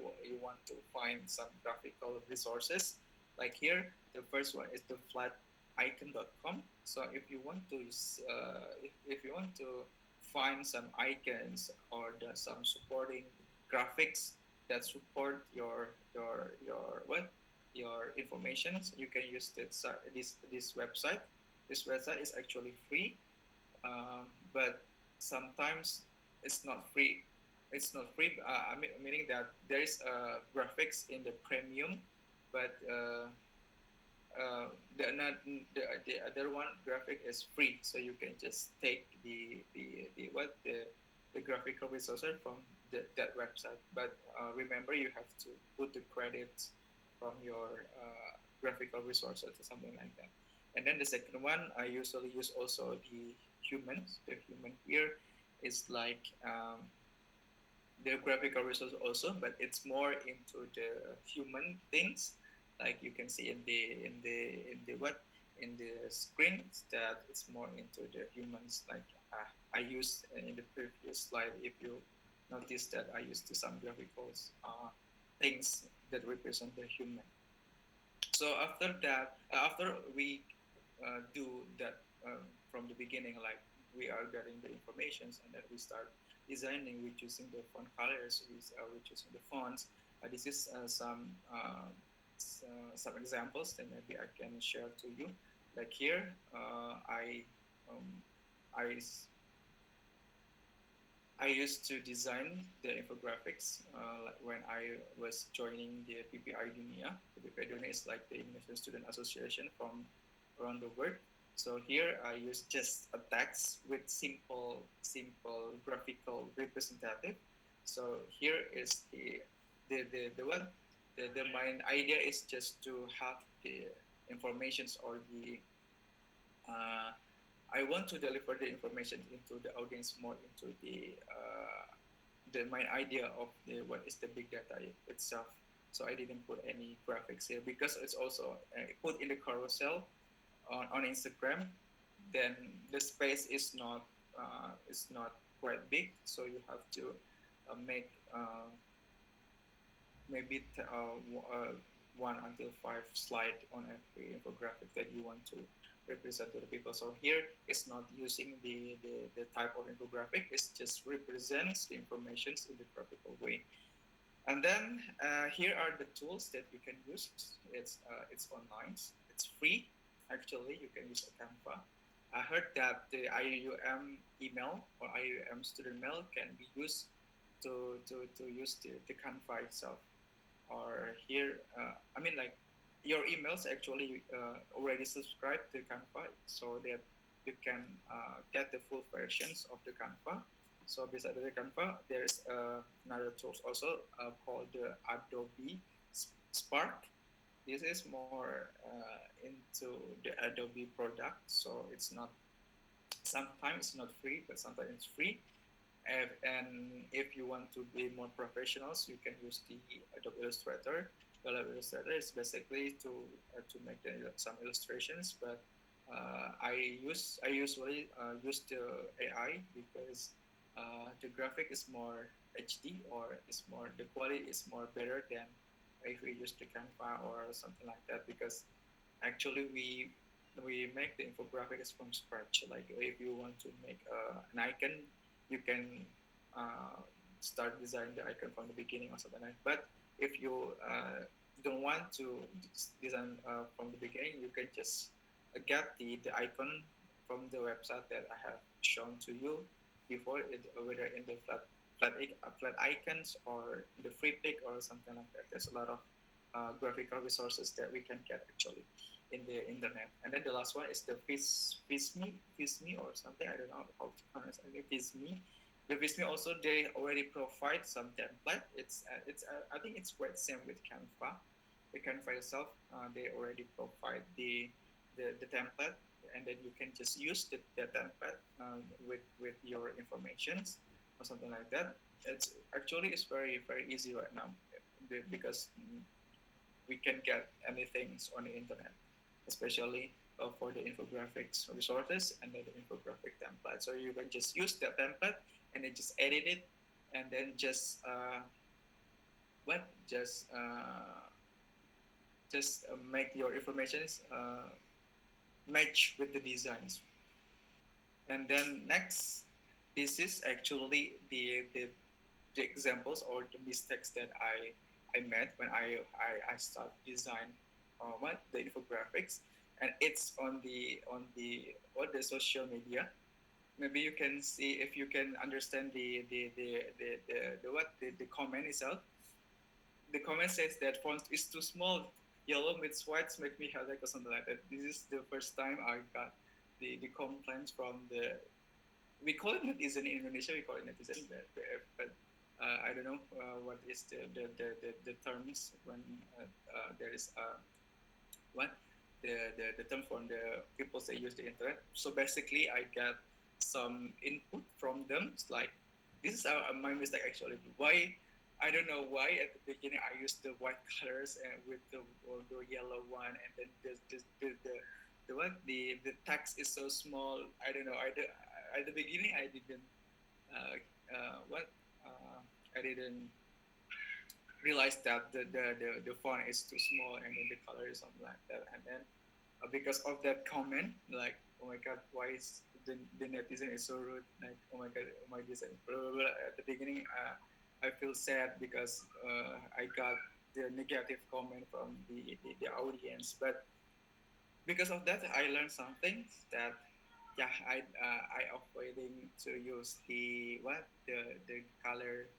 want to find some graphical resources. Like here, the first one is the flaticon.com. So if you want to if you want to find some icons or some supporting graphics that support your information, you can use this website. This website is actually free, but sometimes it's not free. It's not free. Meaning that there is graphics in the premium, but the other one graphic is free. So you can just take the graphical resources from that website. But remember, you have to put the credits from your graphical resources or something like that. And then the second one, I usually use also the humans. The human here is like the graphical resource also, but it's more into the human things. Like you can see in the screens that it's more into the humans. Like I used in the previous slide, if you notice that I used some graphical things that represent the human. So after that, after we do that from the beginning, like we are getting the informations, and then we start designing. We're choosing the font colors, we're choosing the fonts. This is some examples that maybe I can share to you. Like here, I I used to design the infographics when I was joining the PPI Dunia. The PPI Dunia is like the Indonesian Student Association from around the world. So here I use just a text with simple graphical representative. So here is the main idea is just to have the informations, or I want to deliver the information into the audience, more into the main idea of what is the big data itself. So I didn't put any graphics here because it's also put in the carousel on Instagram. Then the space is not quite big, so you have to make maybe 1 until 5 slide on every infographic that you want to represent to the people. So here it's not using the type of infographic, it just represents the information in the graphical way. And then here are the tools that you can use. It's online, it's free. Actually, you can use a Canva. I heard that the IIUM email or IIUM student mail can be used to use the Canva itself. Or here, I mean, like your emails actually already subscribed to Canva, so that you can get the full versions of the Canva. So beside the Canva, there's another tools also called the Adobe Spark. This is more into the Adobe product, so it's not, sometimes it's not free, but sometimes it's free. And if you want to be more professionals, you can use the Adobe Illustrator. Adobe Illustrator is basically to make some illustrations, but I usually use the AI because the graphic is more HD, or the quality is more better than if we use the Canva or something like that, because actually we make the infographics from scratch. Like if you want to make an icon, you can start designing the icon from the beginning or something like that. But if you don't want to design from the beginning, you can just get the icon from the website that I have shown to you before, whether in the flat icons or the free pick or something like that. There's a lot of graphical resources that we can get actually. in the internet. And then the last one is the FISME or something. I don't know how to pronounce it. FISME. The FISME also they already provide some template. I think it's quite same with Canva. The Canva itself, they already provide the template, and then you can just use the template with your informations or something like that. It's very very easy right now because we can get anything on the internet, especially for the infographics resources and the infographic template. So you can just use the template and then just edit it, and then just what just make your informations match with the designs. And then next, this is actually the examples or the mistakes that I made when I start design the infographics, and it's on the social media. Maybe you can see if you can understand the comment itself. The comment says that font is too small. Yellow with whites make me headache or something like that. This is the first time I got the complaints from the. We call it netizen in Indonesia. We call it netizen, but I don't know what is the terms when there is what the term from the people that use the internet. So basically, I got some input from them. It's like this is my mistake actually. Why I don't know why at the beginning I used the white colors and with the yellow one, and then the text is so small. I don't know. At the beginning I didn't what I didn't realize that the font is too small and then the color is something like that. And then because of that comment, like, oh my god, why is the netizen is so rude? Like, oh my god, oh my design. Blah, blah, blah. At the beginning, I feel sad because I got the negative comment from the audience. But because of that, I learned something that yeah, I avoiding to use the color,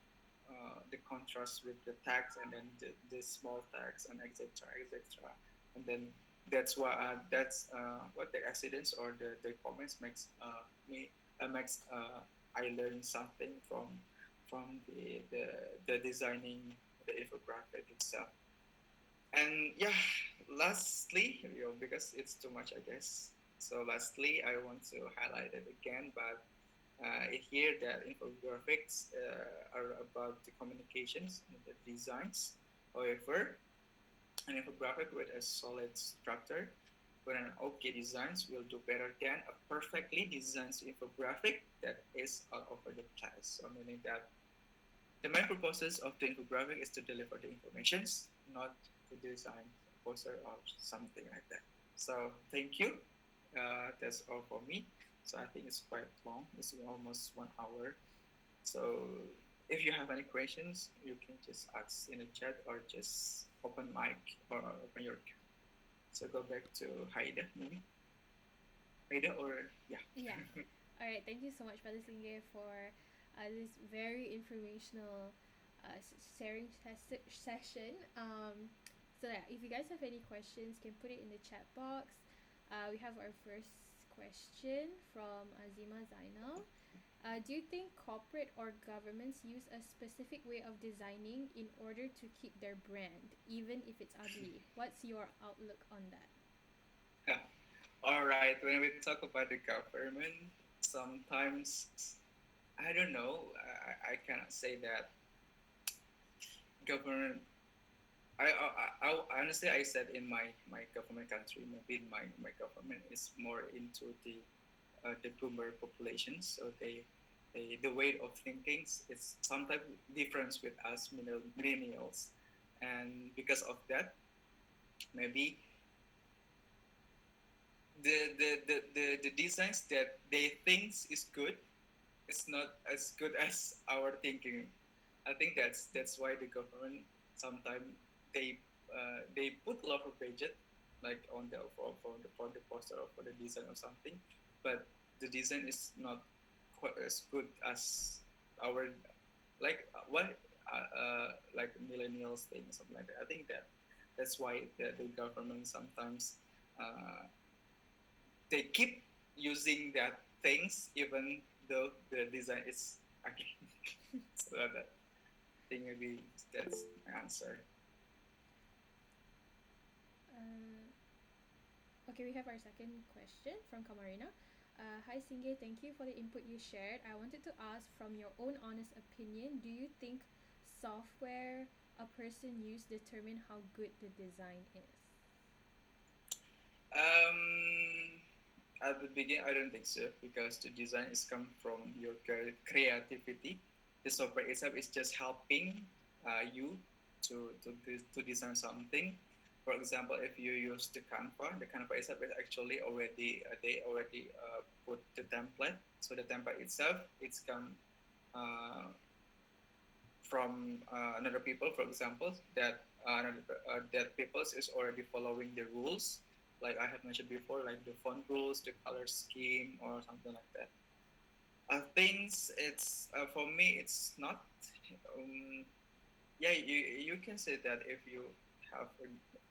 the contrast with the text, and then the small text and etc etc. And then that's what the accidents or the comments makes I learn something from the designing the infographic itself. And yeah, lastly, because it's too much, I guess. So lastly, I want to highlight it again, but here that infographics are about the communications and the designs. However, an infographic with a solid structure with an okay designs will do better than a perfectly designed infographic that is all over the place. So meaning that the main purposes of the infographic is to deliver the informations, not to design a poster or something like that. So thank you. That's all for me. So I think it's quite long. It's almost 1 hour. So if you have any questions, you can just ask in the chat or just open mic or open your camera. So go back to Haida, maybe. Haida or yeah. Yeah. All right. Thank you so much, Brother Singgih, for this very informational sharing session. So yeah, if you guys have any questions, can put it in the chat box. We have our first question from Azima Zainal. Do you think corporate or governments use a specific way of designing in order to keep their brand, even if it's ugly? What's your outlook on that? Yeah. All right. When we talk about the government, sometimes I don't know. I cannot say that government. I honestly I said in my government country, maybe my government is more into the boomer population, so the way of thinking is sometimes different with us millennials, and because of that, maybe the designs that they think is good is not as good as our thinking. I think that's why the government sometimes they put a lot of budget like on the for the poster or for the design or something, but the design is not quite as good as our like millennials thing something like that. I think that's why the government sometimes they keep using that things even though the design is ugly. So that I think maybe that's my answer. Okay, we have our second question from Kamarina. Hi Singgih, thank you for the input you shared. I wanted to ask, from your own honest opinion, do you think software a person use determine how good the design is? At the beginning, I don't think so because the design is come from your creativity. The software itself is just helping you to design something. For example, if you use the Canva itself is actually already they already put the template. So the template itself it's come uh, from another people, for example, that people is already following the rules, like I have mentioned before, like the font rules, the color scheme, or something like that. I think it's for me, it's not. Um, yeah, you can say that if you have,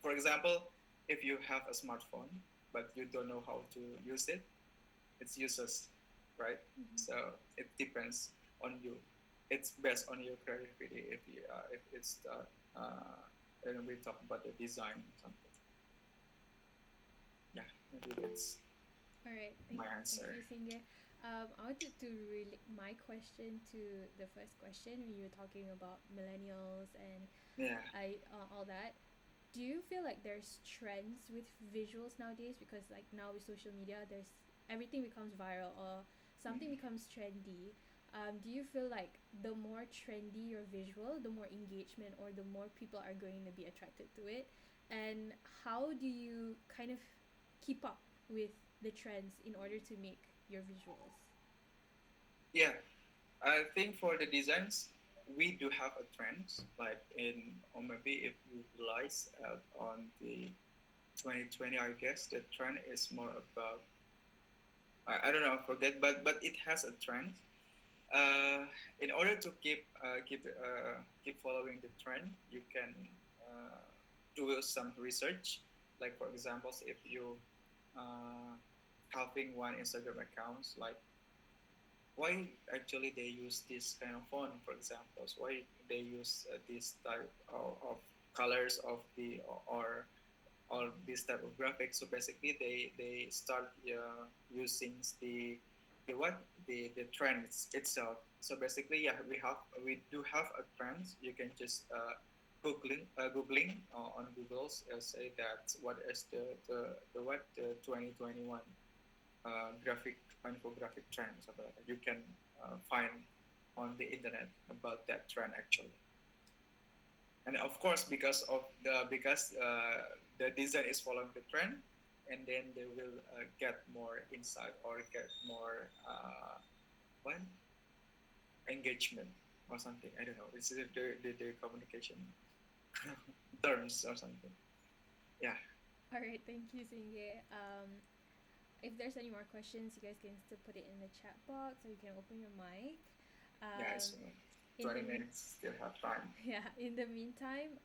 for example, if you have a smartphone but you don't know how to use it, it's useless, right? Mm-hmm. So it depends on you. It's based on your creativity. If it's when we talk about the design or something. Yeah, maybe that's All right, my thank answer. you, Singgih. I wanted to relate my question to the first question when you were talking about millennials and Yeah. all that. Do you feel like there's trends with visuals nowadays? Because like now with social media, there's everything becomes viral or something becomes trendy. Do you feel like the more trendy your visual, the more engagement or the more people are going to be attracted to it? And how do you kind of keep up with the trends in order to make your visuals? Yeah, I think for the designs, we do have a trend, like or maybe if you realize on the 2020, I guess the trend is more about, I don't know, I forget, but it has a trend. In order to keep following the trend, you can uh, do some research. Like for example, if you uh, having one Instagram account, like why actually they use this kind of font, for example, so why they use this type of colors of the or this type of graphics. So basically, they start using the what the trends itself. So basically, yeah, we do have a trend. You can just googling on Google's say that what is the what the 2021 graphic infographic trend, something like that. You can find on the internet about that trend actually. And of course, because the design is following the trend, and then they will get more insight or get more what engagement or something. I don't know. It's the communication terms or something. Yeah. All right, thank you, Singe. If there's any more questions, you guys can still put it in the chat box, or you can open your mic. Yeah. It's In 20 the minutes. Still have time. yeah, in the meantime,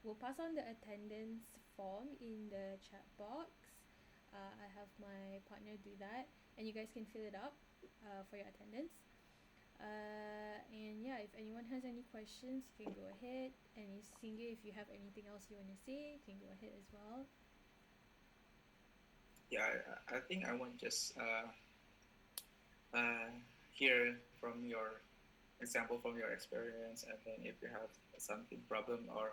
we'll pass on the attendance form in the chat box. I have my partner do that, and you guys can fill it up for your attendance. And yeah, if anyone has any questions, you can go ahead. And if Singe, if you have anything else you want to say, you can go ahead as well. Yeah, I think I want just hear from your example from your experience, and then if you have something problem or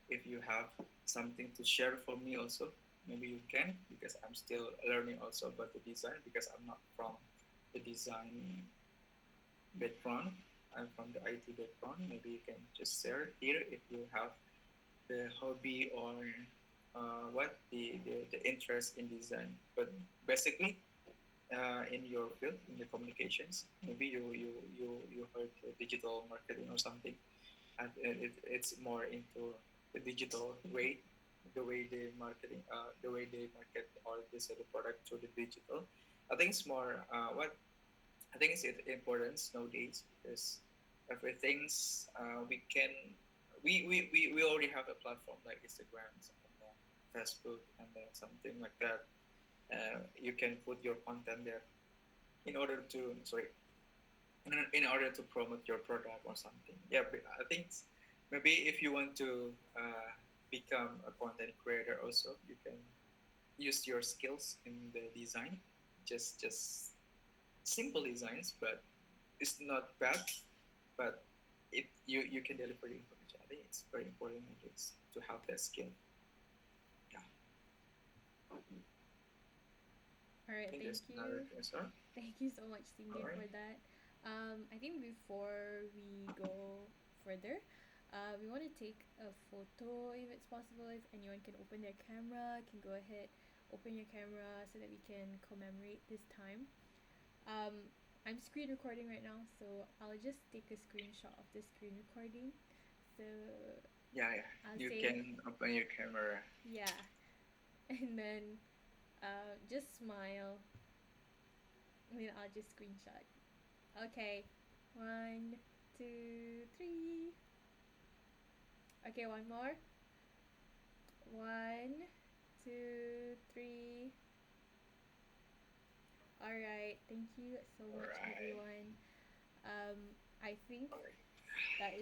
if you have something to share for me also, maybe you can, because I'm still learning also about the design, because I'm not from the design background. I'm from the IT background. Maybe you can just share here if you have the hobby or what the interest in design. But basically, in your field, in the communications, maybe you heard digital marketing or something, and it's more into the digital way, the way they market or they sell the product through the digital. I think it's more what I think it's important nowadays, because everything's we can we already have a platform like Instagram and something like that. Facebook, and then something like that. You can put your content there in order to in order to promote your product or something. Yeah, but I think maybe if you want to become a content creator, also you can use your skills in the design. Just simple designs, but it's not bad. But if you can deliver the information, I think it's very important to have that skill. Yeah. All right, I think thank there's you. another answer. Thank you so much, Singgih, Alright. for that. I think before we go further, we want to take a photo if it's possible. If anyone can open their camera, can go ahead, open your camera so that we can commemorate this time. I'm screen recording right now, so I'll just take a screenshot of the screen recording. So Yeah. I'll You say, can open your camera. yeah, and then just smile, and then I'll just screenshot. Okay, 1, 2, 3. Okay, one more. 1, 2, 3. All right, thank you so much, Alright. everyone. I think that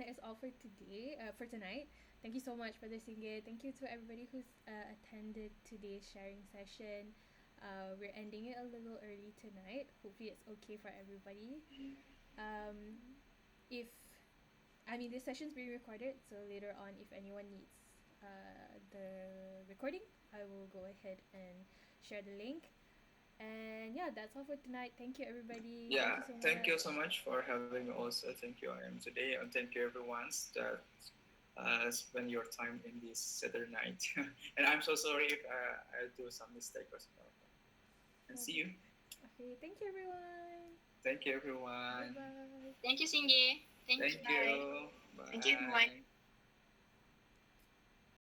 is all for today. For tonight. Thank you so much for listening. Thank you to everybody who's attended today's sharing session. We're ending it a little early tonight. Hopefully, it's okay for everybody. If this session's being recorded, so later on, if anyone needs the recording, I will go ahead and share the link. And yeah, that's all for tonight. Thank you, everybody. Yeah, Thank you thank you so much. so much for having me also. Thank you, IIUMToday, and thank you everyone that spend your time in this Saturday night. And I'm so sorry if I do some mistake or something like that. And see you. Okay, thank you, everyone. Thank you, everyone. Bye-bye. Thank you, Singgih. Thank you. Thank you. Bye. Thank you, everyone.